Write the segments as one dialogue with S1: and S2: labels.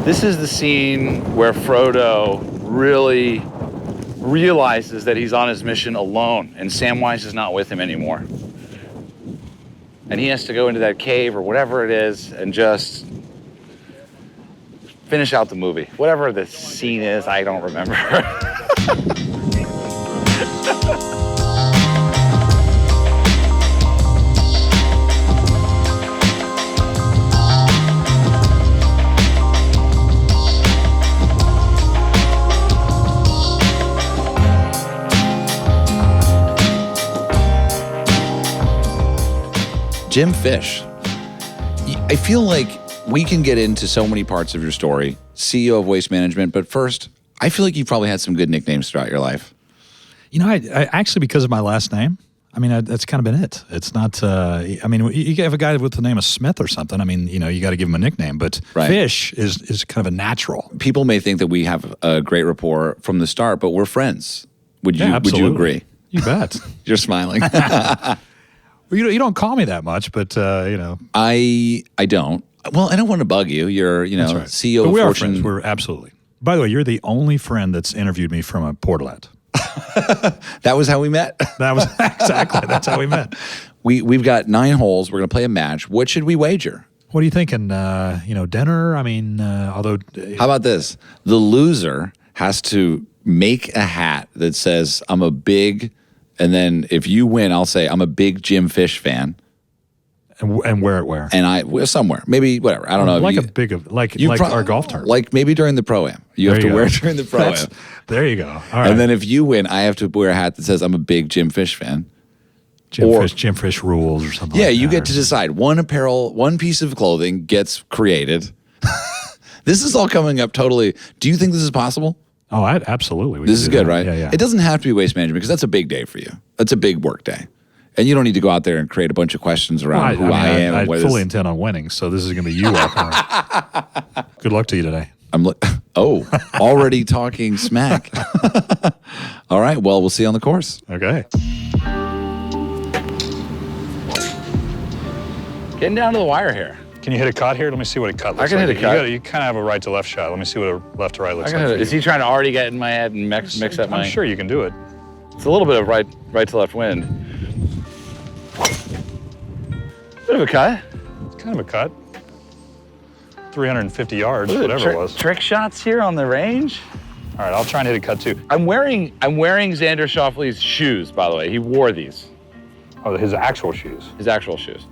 S1: This is the scene where Frodo really realizes that he's on his mission alone and Samwise is not with him anymore. And he has to go into that cave or whatever it is and just finish out the movie. Whatever the scene is, I don't remember.
S2: Jim Fish. I feel like we can get into so many parts of your story, CEO of Waste Management, but first, I feel like you've probably had some good nicknames throughout your life.
S3: You know, I actually, because of my last name, I mean, that's kind of been it. It's not, I mean, you have a guy with the name of Smith or something. I mean, you know, you got to give him a nickname, but
S2: Right.
S3: Fish is kind of a natural.
S2: People may think that we have a great rapport from the start, but we're friends. Would you agree?
S3: You bet.
S2: You're smiling.
S3: Well, you don't call me that much, but, you know.
S2: I don't. Well, I don't want to bug you. You're, you know,
S3: That's right.
S2: CEO
S3: but
S2: of
S3: we
S2: Fortune.
S3: are friends. We're absolutely. By the way, you're the only friend that's interviewed me from a portalet.
S2: That was how we met.
S3: That was exactly. That's how we met.
S2: We've got 9 holes. We're going to play a match. What should we wager?
S3: What are you thinking? You know, dinner? I mean, although.
S2: How about this? The loser has to make a hat that says, I'm a big, and then if you win, I'll say, I'm a big Jim Fish fan.
S3: And wear it where?
S2: And somewhere, maybe whatever. I don't know.
S3: Like our golf tournament.
S2: Like maybe during the Pro-Am. You have to wear it during the Pro-Am.
S3: There you go. All right.
S2: And then if you win, I have to wear a hat that says I'm a big Jim Fish fan.
S3: Jim Fish rules or something.
S2: Yeah,
S3: like
S2: you
S3: that,
S2: get to decide. One piece of clothing gets created. This is all coming up totally. Do you think this is possible?
S3: Oh, absolutely.
S2: This is good, right?
S3: Yeah.
S2: It doesn't have to be Waste Management because that's a big day for you. That's a big work day. And you don't need to go out there and create a bunch of questions around who I am.
S3: I fully intend on winning, so this is going to be you walking around. Good luck to you today.
S2: Already talking smack. All right, well, we'll see you on the course.
S3: Okay.
S1: Getting down to the wire here.
S4: Can you hit a cut here? Let me see what a cut looks
S1: I can
S4: like.
S1: hit a cut.
S4: You kind of have a right to left shot. Let me see what a left to right looks like.
S1: Is he trying to already get in my head and mix up my...
S4: I'm sure you can do it.
S1: It's a little bit of right to left wind. Bit of a cut.
S4: It's kind of a cut. 350 yards,
S1: What are the
S4: whatever it was.
S1: Trick shots here on the range.
S4: All right, I'll try and hit a cut too.
S1: I'm wearing Xander Schauffele's shoes, by the way. He wore these.
S4: Oh, his actual shoes.
S1: His actual shoes.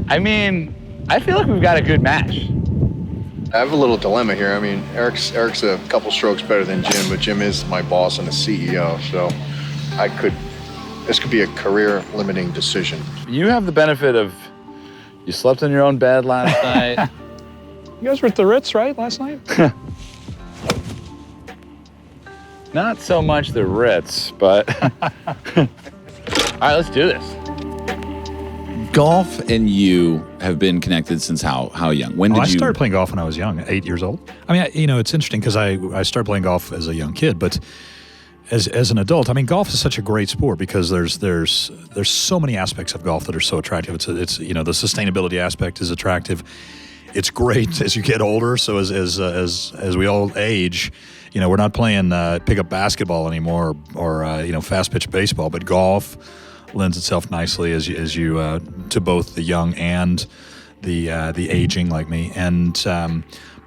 S1: I mean, I feel like we've got a good match.
S5: I have a little dilemma here. I mean, Eric's a couple strokes better than Jim, but Jim is my boss and a CEO, so this could be a career-limiting decision.
S1: You have the benefit of, you slept in your own bed last night.
S4: You guys were at the Ritz, right, last night?
S1: Not so much the Ritz, but all right, let's do this.
S2: Golf and you have been connected since how young? When did you?
S3: I started playing golf when I was young, 8 years old. I mean, you know, it's interesting because I started playing golf as a young kid, but as an adult, I mean, golf is such a great sport because there's so many aspects of golf that are so attractive. It's you know, the sustainability aspect is attractive. It's great as you get older. So as we all age, you know, we're not playing pickup basketball anymore or you know, fast pitch baseball, but golf lends itself nicely as you to both the young and the aging like me. And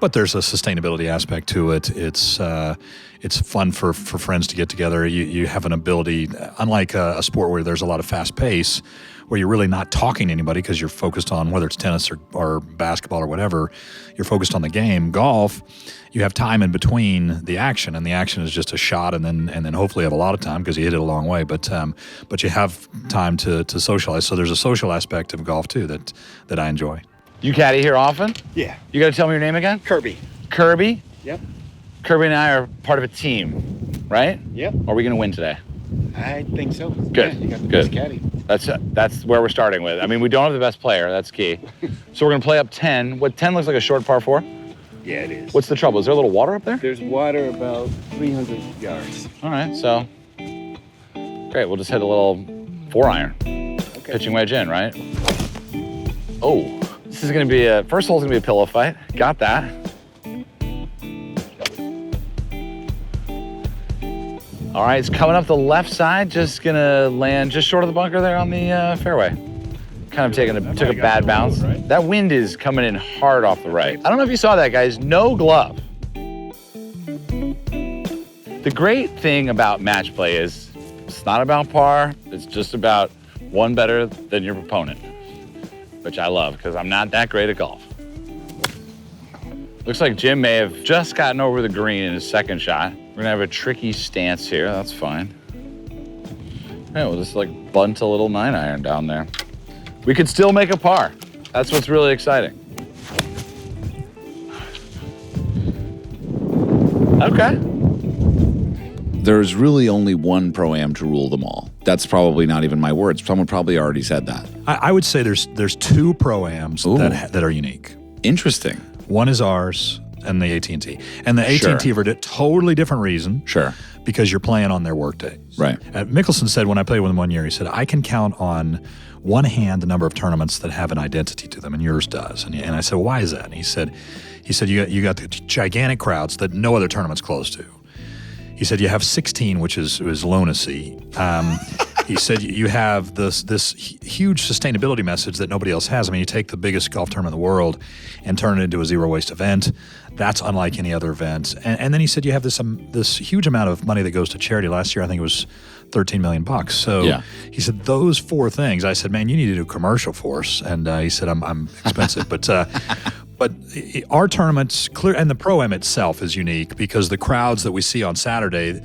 S3: but there's a sustainability aspect to it. It's fun for friends to get together. You have an ability, unlike a sport where there's a lot of fast pace, where you're really not talking to anybody because you're focused on whether it's tennis or basketball or whatever. You're focused on the game. Golf, you have time in between the action, and the action is just a shot, and then hopefully have a lot of time because you hit it a long way. But you have time to socialize. So there's a social aspect of golf too that I enjoy.
S1: You caddy here often?
S6: Yeah.
S1: You got to tell me your name again?
S6: Kirby.
S1: Kirby?
S6: Yep.
S1: Kirby and I are part of a team, right?
S6: Yep.
S1: Are we going to win today?
S6: I think so.
S1: Good.
S6: Yeah, you got the
S1: Good.
S6: best caddy.
S1: That's where we're starting with. I mean, we don't have the best player. That's key. So we're going to play up 10. What 10 looks like a short par 4?
S6: Yeah, it is.
S1: What's the trouble? Is there a little water up there?
S6: There's water about 300 yards.
S1: All right, so great. We'll just hit a little 4-iron.
S6: Okay.
S1: Pitching wedge in, right? Oh, This is going to be first hole's going to be a pillow fight. Got that. All right, it's coming up the left side. Just going to land just short of the bunker there on the fairway. Kind of took a bad bounce.
S4: Right?
S1: That wind is coming in hard off the right. I don't know if you saw that, guys. No glove. The great thing about match play is it's not about par. It's just about one better than your opponent, which I love because I'm not that great at golf. Looks like Jim may have just gotten over the green in his second shot. We're gonna have a tricky stance here. That's fine. Yeah, we'll just like bunt a little 9-iron down there. We could still make a par. That's what's really exciting. Okay.
S2: There's really only one pro-am to rule them all. That's probably not even my words. Someone probably already said that.
S3: I would say there's two pro-ams that are unique.
S2: Interesting.
S3: One is ours and the AT&T. And the AT&T for a totally different reason.
S2: Sure.
S3: Because you're playing on their work days.
S2: Right.
S3: Mickelson said when I played with him 1 year, he said, I can count on one hand the number of tournaments that have an identity to them, and yours does. And I said, why is that? And he said you got the gigantic crowds that no other tournament's close to. He said you have 16, which is lunacy. He said you have this huge sustainability message that nobody else has. I mean, you take the biggest golf tournament in the world and turn it into a zero-waste event. That's unlike any other event. And then he said you have this huge amount of money that goes to charity. Last year, I think it was $13 million. So he said those four things. I said, man, you need to do commercial for us. And he said, I'm expensive, but our tournament's clear, and the Pro-Am itself is unique because the crowds that we see on Saturday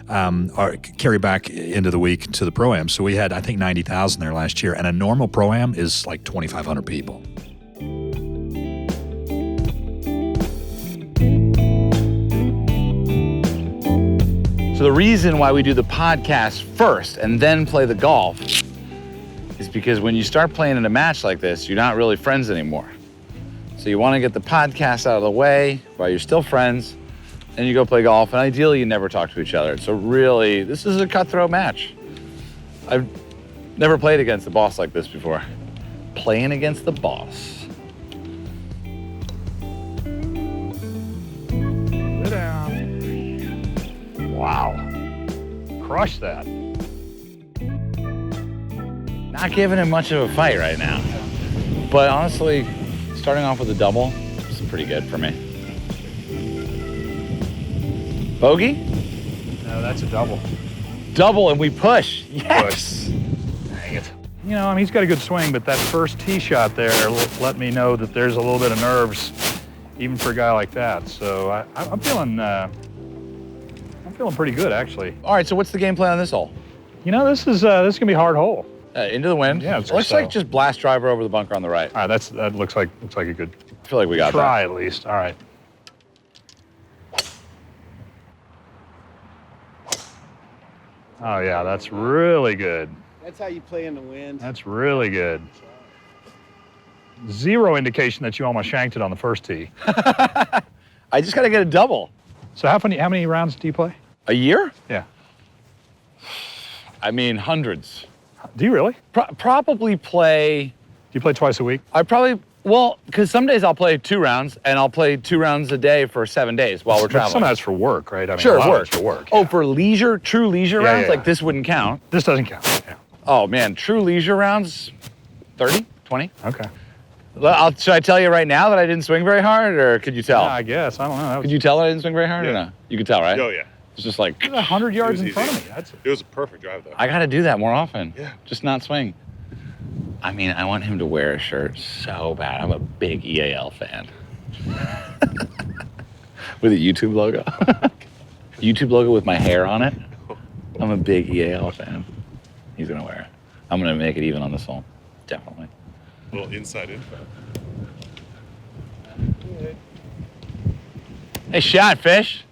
S3: carry back into the week to the Pro-Am. So we had, I think, 90,000 there last year, and a normal Pro-Am is like 2,500 people.
S1: So the reason why we do the podcast first and then play the golf is because when you start playing in a match like this, you're not really friends anymore. So you want to get the podcast out of the way while you're still friends, and you go play golf, and ideally you never talk to each other. So really, this is a cutthroat match. I've never played against the boss like this before. Playing against the boss.
S4: Sit down. Wow. Crush that.
S1: Not giving him much of a fight right now. But honestly, starting off with a double is pretty good for me. Bogey?
S4: No, that's a double.
S1: Double, and we push. Yes!
S4: Dang it. You know, I mean, he's got a good swing, but that first tee shot there let me know that there's a little bit of nerves, even for a guy like that. So I'm feeling pretty good, actually.
S1: All right, so what's the game plan on this hole?
S4: You know, this is gonna be a hard hole.
S1: Into the wind.
S4: Yeah,
S1: it looks like just blast driver over the bunker on the right.
S4: All right, that looks like a good
S1: I feel like we got
S4: try
S1: that.
S4: at least. All right. Oh yeah, that's really good.
S6: That's how you play in the wind.
S4: That's really good. Zero indication that you almost shanked it on the first tee.
S1: I just got to get a double.
S4: So how many rounds do you play?
S1: A year?
S4: Yeah.
S1: I mean, hundreds.
S4: Do you really?
S1: Probably play.
S4: Do you play twice a week?
S1: Because some days I'll play 2 rounds, and I'll play 2 rounds a day for 7 days while we're
S4: But
S1: traveling.
S4: some of that's for work, right? I mean,
S1: Sure,
S4: a lot of
S1: work.
S4: it's for work.
S1: Oh,
S4: yeah.
S1: for leisure, true leisure
S4: Yeah,
S1: rounds?
S4: yeah.
S1: Like this wouldn't count.
S4: This doesn't count. Yeah.
S1: Oh man, true leisure rounds, 30, 20?
S4: Okay.
S1: Should I tell you right now that I didn't swing very hard, or could you tell?
S4: Yeah, I guess. I don't know.
S1: Could you tell that I didn't swing very hard or
S7: Yeah.
S1: no? You could tell, right?
S7: Oh, yeah.
S1: It's just like,
S4: 100 yards in
S7: easy.
S4: front of me. That's
S7: It was a perfect drive, though.
S1: I got to do that more often.
S7: Yeah.
S1: Just not swing. I mean, I want him to wear a shirt so bad. I'm a big EAL fan. With a YouTube logo. YouTube logo with my hair on it. I'm a big EAL fan. He's going to wear it. I'm going to make it even on this hole. Definitely.
S7: A little inside info.
S1: Hey, shot, fish.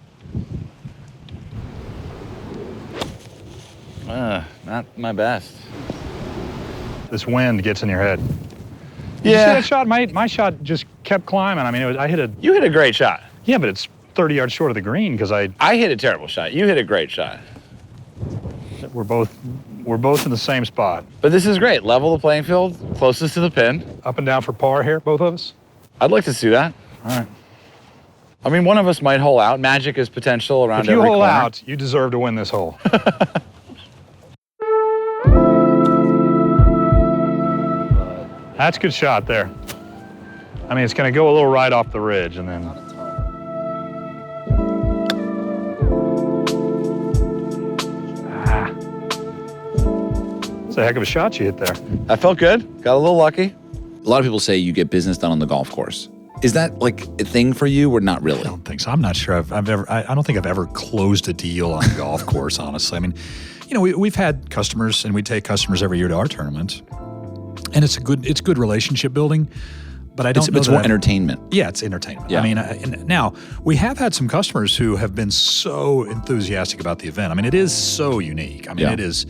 S1: Not my best.
S4: this wind gets in your head. Did you see that shot? My shot just kept climbing. I mean, I hit a.
S1: You hit a great shot.
S4: Yeah, but it's 30 yards short of the green because
S1: I hit a terrible shot. You hit a great shot.
S4: we're both We're both in the same spot.
S1: But this is great. Level the playing field, closest to the pin.
S4: Up and down for par here, both of us?
S1: I'd like to see that.
S4: All right.
S1: I mean, one of us might hole out. Magic is potential around
S4: If you
S1: every
S4: hole
S1: corner.
S4: out, you deserve to win this hole. That's a good shot there. I mean, it's going to go a little right off the ridge and then... That's a heck of a shot you hit there.
S1: I felt good. Got a little lucky.
S2: A lot of people say you get business done on the golf course. Is that like a thing for you or not really?
S3: I don't think so. I'm not sure I don't think I've ever closed a deal on a golf course, honestly. I mean, you know, we've had customers and we take customers every year to our tournament. And it's good relationship building, but I don't know
S2: it's
S3: that
S2: more
S3: I've-
S2: entertainment.
S3: Yeah, it's entertainment.
S2: Yeah.
S3: I mean, and now we have had some customers who have been so enthusiastic about the event. I mean, it is so unique. I mean,
S2: Yeah.
S3: it is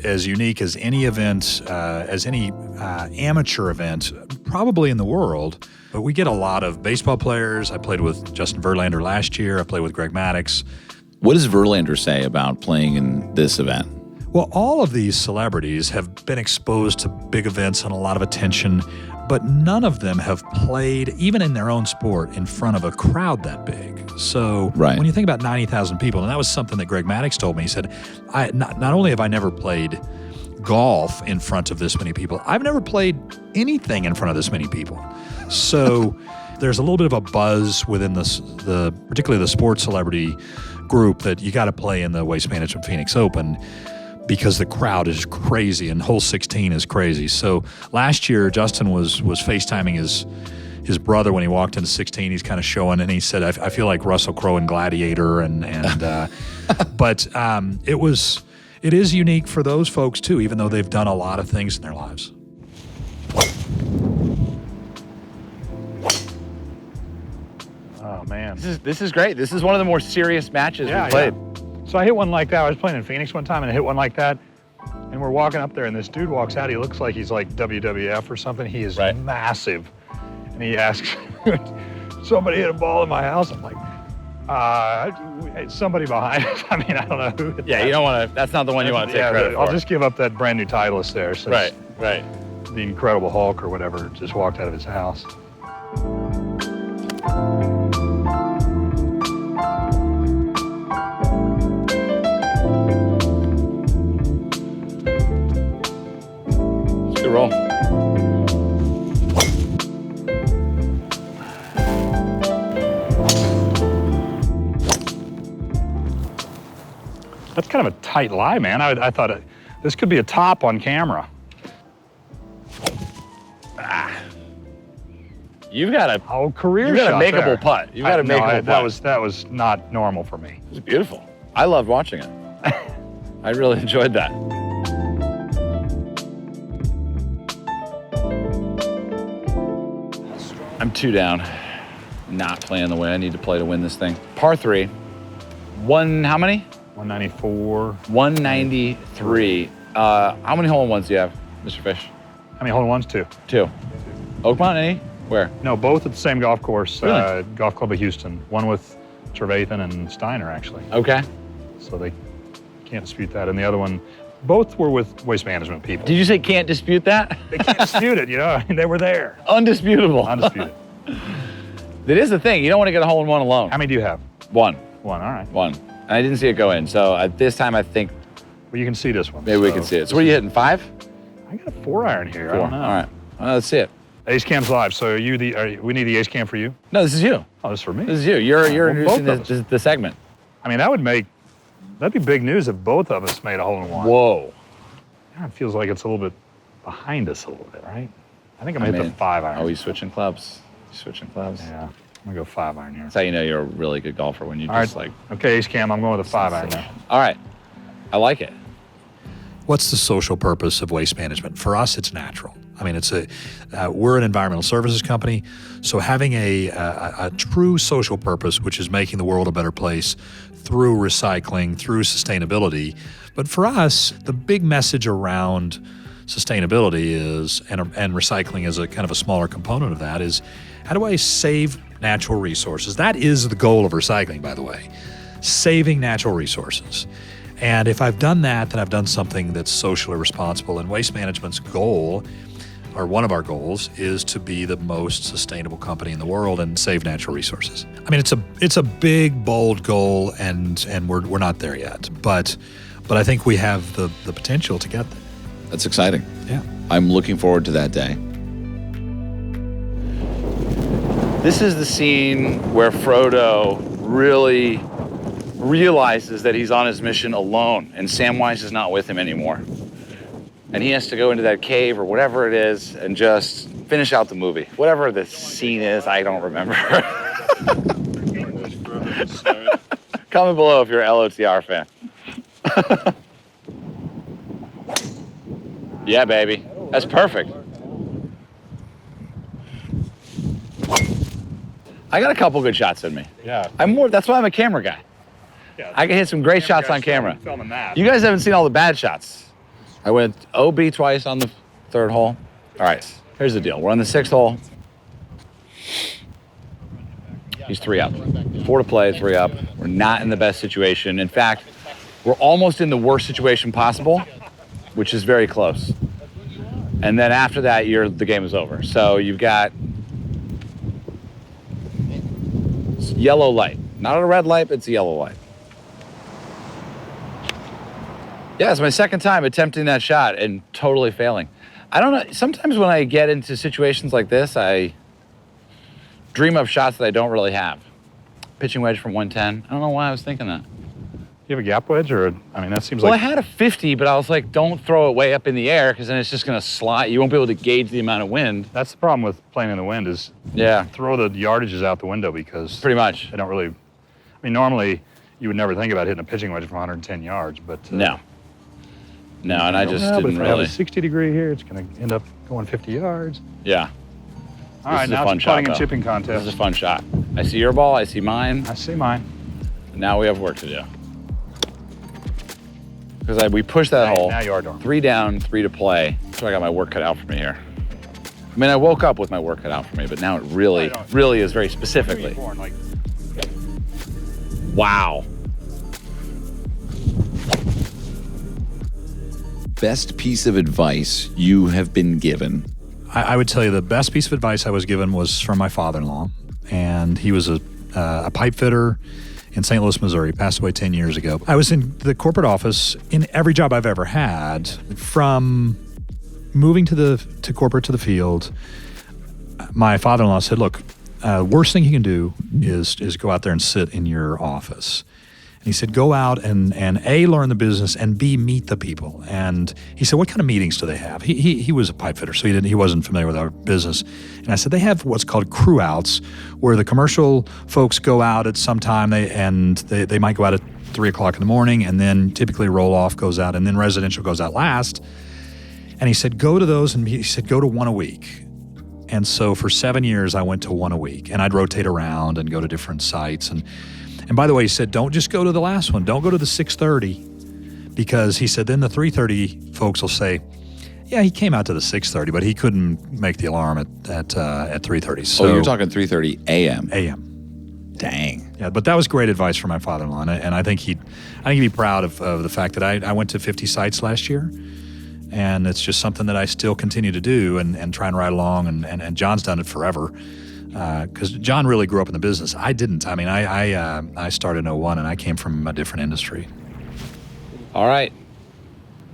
S3: as unique as any event, as any amateur event, probably in the world. But we get a lot of baseball players. I played with Justin Verlander last year. I played with Greg Maddux.
S2: What does Verlander say about playing in this event?
S3: Well, all of these celebrities have been exposed to big events and a lot of attention, but none of them have played, even in their own sport, in front of a crowd that big. So
S2: Right.
S3: when you think about 90,000 people, and that was something that Greg Maddux told me, he said, not only have I never played golf in front of this many people, I've never played anything in front of this many people. So there's a little bit of a buzz within the particularly the sports celebrity group that you got to play in the Waste Management Phoenix Open, because the crowd is crazy and hole 16 is crazy. So last year, Justin was FaceTiming his brother when he walked into 16. He's kind of showing, and he said, I feel like Russell Crowe in Gladiator. But it is unique for those folks too, even though they've done a lot of things in their lives.
S4: Oh, man.
S1: This is great. This is one of the more serious matches we've played.
S4: So I hit one like that. I was playing in Phoenix one time and I hit one like that. And we're walking up there and this dude walks out. He looks like he's like WWF or something. He is
S1: Right.
S4: massive. And he asks, somebody hit a ball in my house. I'm like, somebody behind us. I mean, I don't know who. hit
S1: Yeah,
S4: that.
S1: you don't want to. That's not the one you want to take credit for.
S4: I'll just give up that brand new Titleist there. Since
S1: Right.
S4: The Incredible Hulk or whatever just walked out of his house.
S1: Good roll.
S4: That's kind of a tight lie, man. I thought this could be a top on camera.
S1: You've got a
S4: Career
S1: You've got a
S4: shot
S1: makeable
S4: there.
S1: putt. You've got a makeable putt.
S4: That was not normal for me.
S1: It was beautiful. I loved watching it. I really enjoyed that. I'm 2 down. Not playing the way I need to play to win this thing. Par 3. How many?
S4: 194.
S1: 193. How many hole-in-ones do you have, Mr. Fish?
S4: How many hole-in-ones? 2.
S1: 2. Oakmont, any? Where?
S4: No, both at the same golf course.
S1: Really?
S4: Golf Club of Houston. One with Trevathan and Steiner, actually.
S1: Okay.
S4: So they can't dispute that. And the other one, both were with Waste Management people.
S1: Did you say can't dispute that?
S4: They can't dispute it, you know? I mean, they were there.
S1: Undisputable.
S4: Undisputed.
S1: It is the thing. You don't want to get a hole-in-one alone.
S4: How many do you have?
S1: One.
S4: One, all right.
S1: One. And I didn't see it go in. So at this time, I think
S4: Well, you can see this one.
S1: maybe we can see it. So what are you hitting, 5?
S4: I got a 4-iron here. I
S1: 4.
S4: don't know.
S1: All right. Well, let's see it.
S4: Ace Cam's live. So we need the Ace Cam for you?
S1: No, this is you.
S4: Oh, this is for me?
S1: This is you. You're
S4: Well,
S1: introducing
S4: both of us.
S1: the segment.
S4: I mean, that'd be big news if both of us made a hole-in-one.
S1: Whoa.
S4: Yeah, it feels like it's a little bit behind us a little bit, right? I think I'm going to hit the 5-iron.
S1: Are we switching clubs? Switching clubs?
S4: Yeah, I'm going to go 5-iron here.
S1: That's how you know you're a really good golfer, when you
S4: All
S1: just
S4: right.
S1: like...
S4: Okay, Ace Cam, I'm going with a 5-iron now.
S1: All right. I like it.
S3: What's the social purpose of waste management? For us, it's natural. I mean, we're an environmental services company, so having a true social purpose, which is making the world a better place through recycling, through sustainability. But for us, the big message around sustainability is, and recycling is a kind of a smaller component of that, is how do I save natural resources? That is the goal of recycling, by the way, saving natural resources. And if I've done that, then I've done something that's socially responsible. And Waste Management's goal, or one of our goals, is to be the most sustainable company in the world and save natural resources. I mean, it's a big, bold goal, and we're not there yet. But I think we have the potential to get there.
S2: That's exciting.
S3: Yeah.
S2: I'm looking forward to that day.
S1: This is the scene where Frodo really realizes that he's on his mission alone and Samwise is not with him anymore. And he has to go into that cave or whatever it is and just finish out the movie. Whatever the scene is, I don't remember. Comment below if you're an LOTR fan. Yeah, baby. That's perfect. I got a couple good shots in me.
S4: Yeah.
S1: That's why I'm a camera guy.
S4: Yeah.
S1: I can hit some great shots on camera.
S4: Filming that.
S1: You guys haven't seen all the bad shots. I went OB twice on the third hole. All right, here's the deal. We're on the 6th hole. He's 3 up. 4 to play, 3 up. We're not in the best situation. In fact, we're almost in the worst situation possible, which is very close. And then after that, the game is over. So you've got yellow light. Not a red light, but it's a yellow light. Yeah, it's my second time attempting that shot and totally failing. I don't know. Sometimes when I get into situations like this, I dream of shots that I don't really have. Pitching wedge from 110. I don't know why I was thinking that.
S4: You have a gap wedge, or that seems
S1: Well,
S4: like.
S1: I had a 50, but I was like, don't throw it way up in the air because then it's just going to slide. You won't be able to gauge the amount of wind.
S4: That's the problem with playing in the wind is
S1: Yeah,
S4: throw the yardages out the window because
S1: pretty much.
S4: they don't really. Normally you would never think about hitting a pitching wedge from 110 yards, but
S1: No, and I just
S4: but
S1: didn't
S4: if I have
S1: really.
S4: a 60 degree here, it's going to end up going 50 yards.
S1: Yeah.
S4: All right,
S1: is a
S4: now
S1: fun
S4: it's a
S1: shot,
S4: putting and
S1: though.
S4: chipping
S1: This
S4: contest.
S1: is a fun shot. I see your ball. I see mine.
S4: I see mine.
S1: Now we have work to do. Because we pushed that hole.
S4: Now you are darn.
S1: 3 down, 3 to play. So I got my work cut out for me here. I mean, I woke up with my work cut out for me, but now it really is very specifically. Wow.
S2: Best piece of advice you have been given?
S3: I would tell you the best piece of advice I was given was from my father-in-law, and he was a pipe fitter in St. Louis, Missouri. He passed away 10 years ago. I was in the corporate office in every job I've ever had, from moving to corporate to the field. My father-in-law said, look, worst thing you can do is go out there and sit in your office. And he said, go out and A, learn the business, and B, meet the people. And he said, what kind of meetings do they have? He was a pipe fitter, so he wasn't familiar with our business. And I said, they have what's called crew outs, where the commercial folks go out at some time, they might go out at 3 o'clock in the morning, and then typically roll off goes out, and then residential goes out last. And he said, go to those, and he said, go to 1 a week. And so for 7 years, I went to 1 a week, and I'd rotate around and go to different sites. And by the way, he said, don't just go to the last one. Don't go to the 6:30, because he said then the 3:30 folks will say, yeah, he came out to the 6:30, but he couldn't make the alarm at 3:30. So
S2: You're talking 3:30 a.m.
S3: a.m.
S2: Dang.
S3: Yeah, but that was great advice from my father-in-law, and I think he'd be proud of the fact that I went to 50 sites last year, and it's just something that I still continue to do and try and ride along, and John's done it forever. Because John really grew up in the business. I didn't. I mean, I started in 2001, and I came from a different industry.
S1: All right.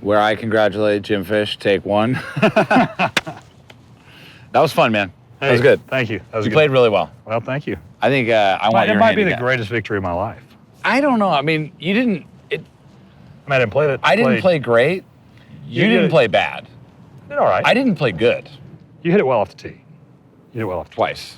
S1: Where I congratulate Jim Fish, take 1. That was fun, man.
S4: Hey,
S1: that was good.
S4: Thank you. That was
S1: You
S4: good.
S1: played really well.
S4: Well, thank you.
S1: I think I want your
S4: It might
S1: hand
S4: be the
S1: again.
S4: greatest victory of my life.
S1: I don't know. I mean, you didn't.
S4: I didn't play that.
S1: I didn't play great. You
S4: You
S1: didn't
S4: did.
S1: play bad.
S4: You did all right.
S1: I didn't play good.
S4: You hit it well off the tee. You hit it well off the tee.
S1: Twice.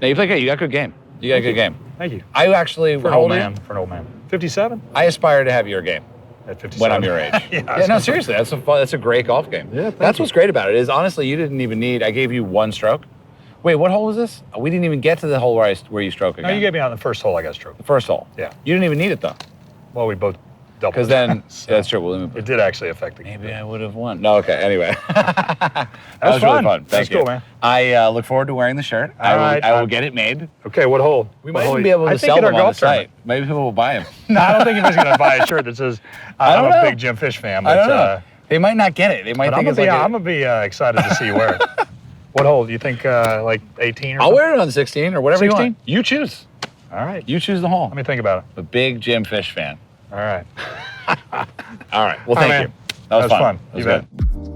S1: No, you played good. You got a good game. You got a good game.
S4: Thank you.
S1: I actually,
S4: For an
S1: how
S4: old
S1: old are you?
S4: man. For an old man. 57?
S1: I aspire to have your game
S4: At 57.
S1: when I'm your age.
S4: Yeah,
S1: No, seriously, that's a great golf game.
S4: Yeah, thank
S1: That's
S4: you.
S1: what's great about it is honestly, you didn't even need. I gave you 1 stroke. Wait, what hole was this? We didn't even get to the hole where you stroke again.
S4: No, you gave me on the first hole I got stroke.
S1: the first hole.
S4: Yeah.
S1: You didn't even need it though.
S4: Well, we both. double.
S1: Because then, that's true. We'll
S4: It did actually affect the game.
S1: maybe I would have won. No, okay. Anyway, that
S4: was
S1: really
S4: fun.
S1: fun. Thank
S4: That's
S1: you.
S4: cool, man.
S1: I look forward to wearing the shirt.
S4: All right.
S1: I will get it made.
S4: Okay, what hole?
S1: We might even be able to
S4: I think
S1: sell
S4: in our
S1: them on the
S4: golf tournament.
S1: site. Maybe people will buy them.
S4: No, I don't think anybody's going to buy a shirt that says,
S1: I
S4: I'm
S1: don't
S4: a
S1: know.
S4: big Jim Fish fan.
S1: I
S4: But,
S1: don't know. They might not get it. They might
S4: but
S1: think
S4: I'm
S1: it's
S4: going
S1: like
S4: to be excited to see you wear it. What hole? Do you think like 18 or
S1: I'll
S4: something?
S1: wear it on 16 or whatever
S4: 16?
S1: you want. You choose.
S4: All right.
S1: You choose the hole.
S4: Let me think about it.
S1: A big Jim Fish fan.
S4: All right.
S1: All right. Well,
S4: All right,
S1: thank
S4: man.
S1: you. That was fun.
S4: You
S1: That was
S4: bet.
S1: good.